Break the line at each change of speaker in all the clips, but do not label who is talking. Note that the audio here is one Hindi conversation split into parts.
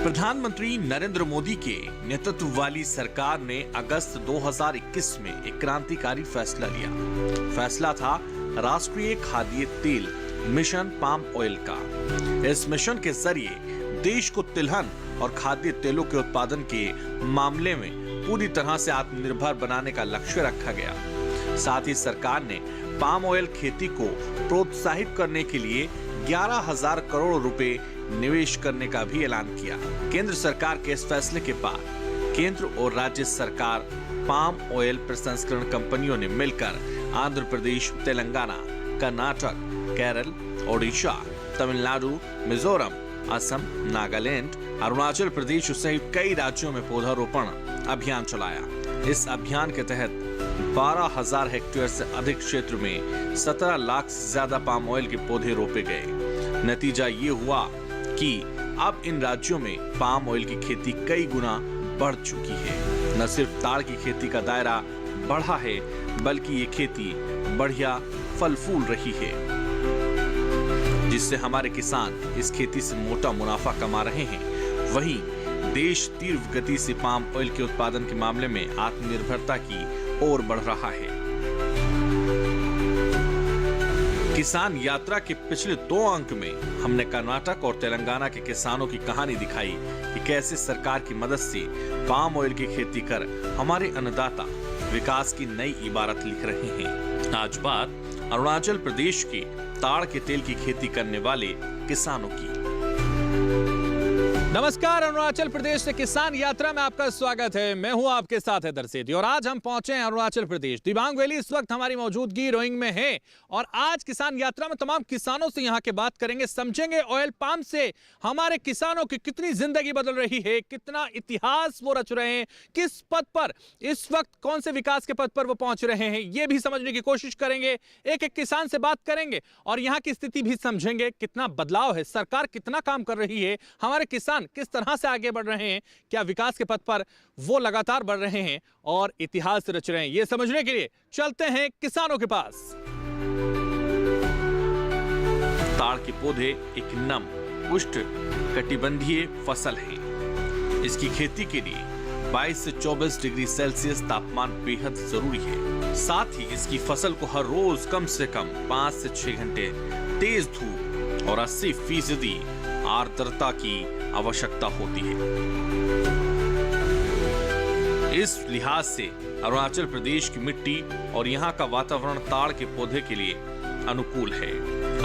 प्रधानमंत्री नरेंद्र मोदी के नेतृत्व वाली सरकार ने अगस्त 2021 में एक क्रांतिकारी फैसला लिया। फैसला था राष्ट्रीय खाद्य तेल मिशन पाम ऑयल का। इस मिशन के जरिए देश को तिलहन और खाद्य तेलों के उत्पादन के मामले में पूरी तरह से आत्मनिर्भर बनाने का लक्ष्य रखा गया। साथ ही सरकार ने पाम ऑयल खेती को प्रोत्साहित करने के लिए 11,000 करोड़ रुपए निवेश करने का भी ऐलान किया। केंद्र सरकार के इस फैसले के बाद केंद्र और राज्य सरकार पाम ऑयल प्रसंस्करण कंपनियों ने मिलकर आंध्र प्रदेश, तेलंगाना, कर्नाटक, केरल, ओडिशा, तमिलनाडु, मिजोरम, असम, नागालैंड, अरुणाचल प्रदेश सहित कई राज्यों में पौधारोपण अभियान चलाया। इस अभियान के तहत 12,000 हेक्टेयर से अधिक क्षेत्र में 17 लाख से ज्यादा पाम ऑयल के पौधे रोपे गए। नतीजा ये हुआ कि अब इन राज्यों में पाम ऑयल की खेती कई गुना बढ़ चुकी है। न सिर्फ ताड़ की खेती का दायरा बढ़ा है, बल्कि ये खेती बढ़िया फल फूल रही है, जिससे हमारे किसान इस खेती से मोटा मुनाफा कमा रहे हैं। वहीं देश तीव्र गति से पाम ऑयल के उत्पादन के मामले में आत्मनिर्भरता की ओर बढ़ रहा है। किसान यात्रा के पिछले 2 अंक में हमने कर्नाटक और तेलंगाना के किसानों की कहानी दिखाई कि कैसे सरकार की मदद से पाम ऑयल की खेती कर हमारे अन्नदाता विकास की नई इबारत लिख रहे हैं। आज बात अरुणाचल प्रदेश के ताड़ के तेल की खेती करने वाले किसानों की।
नमस्कार, अरुणाचल प्रदेश से किसान यात्रा में आपका स्वागत है। मैं हूं आपके साथ हैदर सेठी और आज हम पहुंचे हैं अरुणाचल प्रदेश। दिबांग वैली इस वक्त हमारी मौजूदगी रोइंग में है और आज किसान यात्रा में तमाम किसानों से यहां के बात करेंगे, समझेंगे ऑयल पाम से हमारे किसानों की कितनी जिंदगी बदल रही है, कितना इतिहास वो रच रहे हैं, किस पद पर इस वक्त, कौन से विकास के पद पर वो पहुंच रहे हैं, ये भी समझने की कोशिश करेंगे। एक एक किसान से बात करेंगे और यहाँ की स्थिति भी समझेंगे, कितना बदलाव है, सरकार कितना काम कर रही है, हमारे किसान किस तरह से आगे बढ़ रहे हैं, क्या विकास के पथ पर वो लगातार बढ़ रहे हैं और इतिहास रच रहे हैं। ये समझने के लिए चलते हैं किसानों के पास।
ताड़ के पौधे एक नम उष्णकटिबंधीय फसल है। इसकी खेती के लिए 22 से 24 डिग्री सेल्सियस तापमान बेहद जरूरी है। साथ ही इसकी फसल को हर रोज कम से कम 5 से 6 घंटे तेज धूप और 80% आर्द्रता की आवश्यकता होती है। इस लिहाज से अरुणाचल प्रदेश की मिट्टी और यहाँ का वातावरण ताड़ के पौधे के लिए अनुकूल है।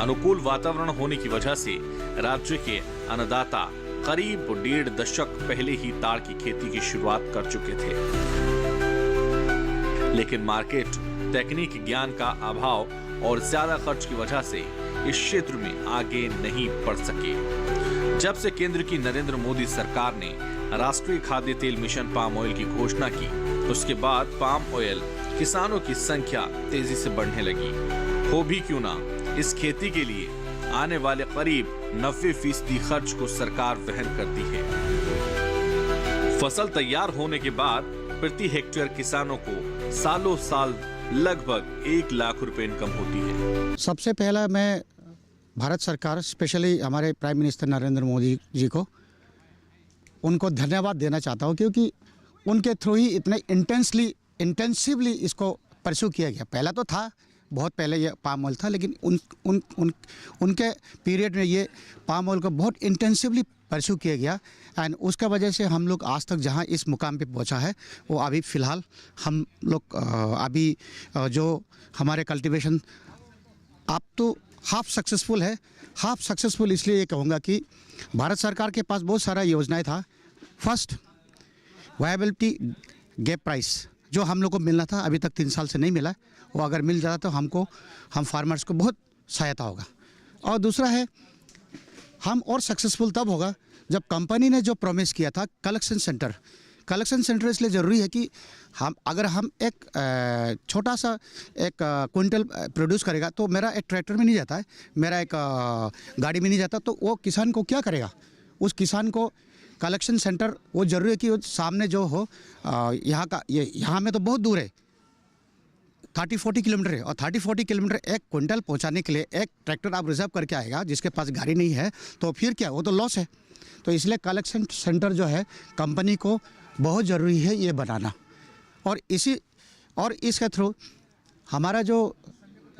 अनुकूल वातावरण होने की वजह से राज्य के अन्नदाता करीब 1.5 दशक पहले ही ताड़ की खेती की शुरुआत कर चुके थे, लेकिन मार्केट, तकनीक ज्ञान का अभाव और ज्यादा खर्च की वजह से इस क्षेत्र में आगे नहीं बढ़ सके। जब से केंद्र की नरेंद्र मोदी सरकार ने राष्ट्रीय खाद्य तेल मिशन पाम ऑयल की घोषणा की, उसके बाद पाम ऑयल किसानों की संख्या तेजी से बढ़ने लगी। हो भी क्यों ना, इस खेती के लिए आने वाले करीब 90% खर्च को सरकार वहन करती है। फसल तैयार होने के बाद प्रति हेक्टेयर किसानों को सालों साल लगभग 1 लाख रुपए इनकम होती है।
सबसे पहला मैं भारत सरकार, स्पेशली हमारे प्राइम मिनिस्टर नरेंद्र मोदी जी को, उनको धन्यवाद देना चाहता हूँ, क्योंकि उनके थ्रू ही इतने इंटेंसिवली इसको परस्यू किया गया। पहला तो था, बहुत पहले ये पाम ऑयल था, लेकिन उनके पीरियड में ये पाम ऑयल को बहुत इंटेंसिवली परस्यू किया गया एंड उसका वजह से हम लोग आज तक जहाँ इस मुकाम पे पहुँचा है, वो अभी फ़िलहाल हम लोग अभी जो हमारे कल्टीवेशन आप तो हाफ सक्सेसफुल है। हाफ सक्सेसफुल इसलिए ये कहूँगा कि भारत सरकार के पास बहुत सारा योजनाएं था। फर्स्ट, वायबिलिटी गैप प्राइस जो हम लोग को मिलना था, अभी तक 3 साल से नहीं मिला। वो अगर मिल जाता तो हम फार्मर्स को बहुत सहायता होगा। और दूसरा है, हम और सक्सेसफुल तब होगा जब कंपनी ने जो प्रॉमिस किया था कलेक्शन सेंटर इसलिए ज़रूरी है कि अगर हम एक छोटा सा एक क्विंटल प्रोड्यूस करेगा तो मेरा एक ट्रैक्टर में नहीं जाता है, मेरा एक गाड़ी में नहीं जाता, तो वो किसान को क्या करेगा? उस किसान को कलेक्शन सेंटर वो ज़रूरी है कि वो सामने जो हो, यहाँ में तो बहुत दूर है, 30-40 किलोमीटर है, और 30-40 किलोमीटर एक क्विंटल पहुँचाने के लिए एक ट्रैक्टर आप रिजर्व करके आएगा, जिसके पास गाड़ी नहीं है, तो फिर क्या, वो तो लॉस है। तो इसलिए कलेक्शन सेंटर जो है कंपनी को बहुत ज़रूरी है ये बनाना। और इसके थ्रू हमारा जो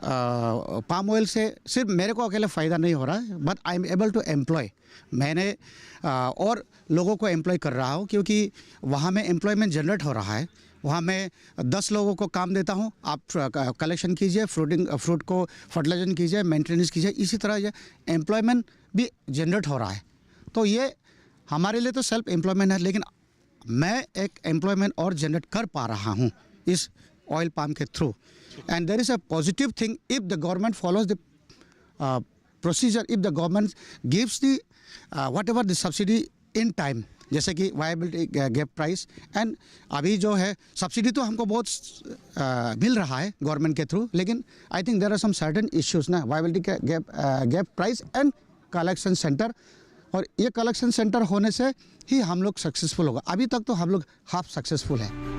पाम ऑयल से सिर्फ मेरे को अकेले फ़ायदा नहीं हो रहा है, but I am able to employ. मैंने और लोगों को एम्प्लॉय कर रहा हूँ, क्योंकि वहाँ में एम्प्लॉयमेंट जनरेट हो रहा है। वहाँ मैं 10 लोगों को काम देता हूँ, आप कलेक्शन कीजिए, फ्रूट को फर्टिलाइजन कीजिए, मेंटेनेंस कीजिए, इसी तरह ये एम्प्लॉयमेंट भी जनरेट हो रहा है। तो ये हमारे लिए तो सेल्फ एम्प्लॉयमेंट है, लेकिन मैं एक एम्प्लॉयमेंट और जनरेट कर पा रहा हूँ इस ऑयल पाम के through. And there is a positive thing if the government follows the procedure, if the government gives the whatever the subsidy in time, जैसे कि वायबिलिटी गैप प्राइस। एंड अभी जो है सब्सिडी तो हमको बहुत मिल रहा है गवर्नमेंट के थ्रू, लेकिन I think there are some certain issues ना, viability gap price and collection center. और ये कलेक्शन सेंटर होने से ही हम लोग सक्सेसफुल होगा। अभी तक तो हम लोग हाफ सक्सेसफुल हैं।